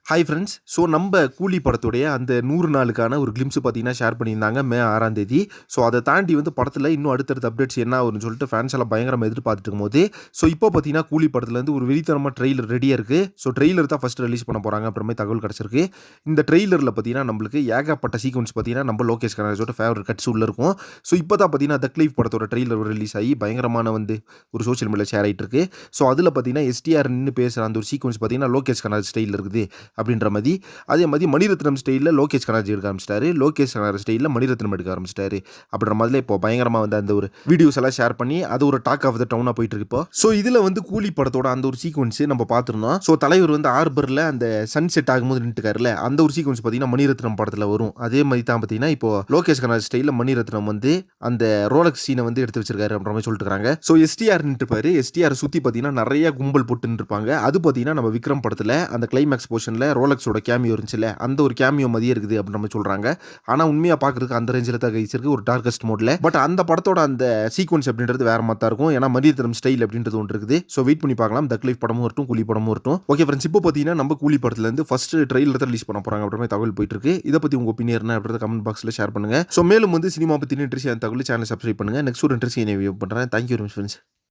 Hi friends. So நம்ம கூலி படத்துடைய அந்த 100 நாளுக்கான ஒரு கிளிம்ஸ் பார்த்தீங்கன்னா ஷேர் பண்ணியிருந்தாங்க மே 6ஆம் தேதி. ஸோ அதை தாண்டி வந்து படத்தில் இன்னும் அடுத்தடுத்த அப்டேட்ஸ் என்ன வரும்னு சொல்லிட்டு ஃபேன்ஸ் எல்லாம் பயங்கரமாக எதிர்பார்த்துட்டு இருக்கும்போது, ஸோ இப்போ பார்த்தீங்கன்னா கூலி படத்துலேருந்து ஒரு வெறித்தனமாக ட்ரெய்லர் ரெடியாக இருக்குது. ஸோ ட்ரெய்லர் தான் ஃபஸ்ட்டு ரிலீஸ் பண்ண போகிறாங்க அப்புறமே தகவல் கிடச்சிருக்கு. இந்த ட்ரெய்லரில் பார்த்தீங்கன்னா நம்மளுக்கு ஏகப்பட்ட சீக்வன்ஸ் பார்த்தீங்கன்னா நம்ம லோகேஷ் கனகராஜோட ஃபேவரட் கட்ஸ் உள்ள இருக்கும். ஸோ இப்போ தான் பார்த்தீங்கன்னா த கிளீஃப் படத்தோட ட்ரெய்லர் ரிலீஸ் ஆகி பயங்கரமான வந்து ஒரு சோஷியல் மீடியா ஷேர் ஆகிட்டு இருக்கு. ஸோ அதில் பார்த்தீங்கன்னா எஸ்டிஆர் நின்று பேசுகிற அந்த ஒரு சீக்வன்ஸ் பார்த்தீங்கன்னா லோகேஷ் கனகராஜ் ஸ்டைலில் இருக்குது அப்படின்ற மாதிரி. அதே மாதிரி மணிரத்னம் ஸ்டைலில் லோகேஷ் கனகராஜ் எடுக்க ஆரம்பிச்சிட்டாரு, லோகேஷ் கனகராஜ் ஸ்டைலில் மணிரத்னம் எடுக்க ஆரம்பிச்சிட்டாரு அப்படின்ற மாதிரி இப்போ பயங்கரமாக வந்து அந்த ஒரு வீடியோஸ் எல்லாம் ஷேர் பண்ணி அது ஒரு டாக் ஆஃப் த டவுனாக போயிட்டு இருக்கு இப்போ. ஸோ இதில் வந்து கூலி படத்தோட அந்த ஒரு சீக்வன்ஸ் நம்ம பார்த்துருந்தோம். ஸோ தலைவர் வந்து ஆர்பரில் அந்த சன் செட் ஆகும்போது நின்றுக்காருல அந்த ஒரு சீக்வன்ஸ் பார்த்தீங்கன்னா மணிரத்னம் படத்தில் வரும். அதே மாதிரி தான் பார்த்தீங்கன்னா இப்போ லோகேஷ் கனகராஜ் ஸ்டைலில் மணிரத்னம் வந்து அந்த ரோலக்ஸ் சீனை வந்து எடுத்து வச்சிருக்காரு அப்படின்ற மாதிரி சொல்லிட்டு இருக்காங்க. ஸோ எஸ்டிஆர் நின்றுப்பாரு, எஸ்டிஆர் சுற்றி பார்த்தீங்கன்னா நிறைய கும்பல் போட்டு நின்றுப்பாங்க. அது பார்த்தீங்கன்னா நம்ம விக்ரம் படத்தில் அந்த கிளைமேக்ஸ் போர்ஷனில் ரோலக்ஸோட கேமியோ இருந்துச்சுல அந்த ஒரு கேமியோ மதியம் இருக்குது அப்படின்ற மாதிரி சொல்றாங்க. ஆனா உண்மையா பாக்குறதுக்கு அந்த ரேஞ்சில் தான் கைஸ் இருக்கு, ஒரு டார்கஸ்ட் மோட்ல. பட் அந்த படத்தோட அந்த சீக்வன்ஸ் அப்படின்றது வேற மாதிரி தான் இருக்கும். ஏன்னா மணிரத்னம் ஸ்டைல் அப்படின்றது ஒன்று இருக்குது. ஸோ வெயிட் பண்ணி பார்க்கலாம். த கிளைஃப் படமும் வரட்டும், கூலி படமும் வரட்டும். ஓகே ஃப்ரெண்ட்ஸ், இப்போ பார்த்தீங்கன்னா நம்ம கூலி படத்துல இருந்து ஃபர்ஸ்ட் ட்ரெய்லர் தான் ரிலீஸ் பண்ண போறாங்க அப்படின்ற தகவல் போயிட்டு இருக்கு. இதை பத்தி உங்க ஒப்பீனியன் என்ன அப்படின்றத கமெண்ட் பாக்ஸ்ல ஷேர் பண்ணுங்க. ஸோ மேலும் வந்து சினிமா பத்தி இன்ட்ரெஸ்ட் தகவல் சேனல் சப்ஸ்கிரைப் பண்ணுங்க. நெக்ஸ்ட் ஒரு இன்ட்ரெஸ்ட் வீடியோ பண்றேன். Thank you very much friends.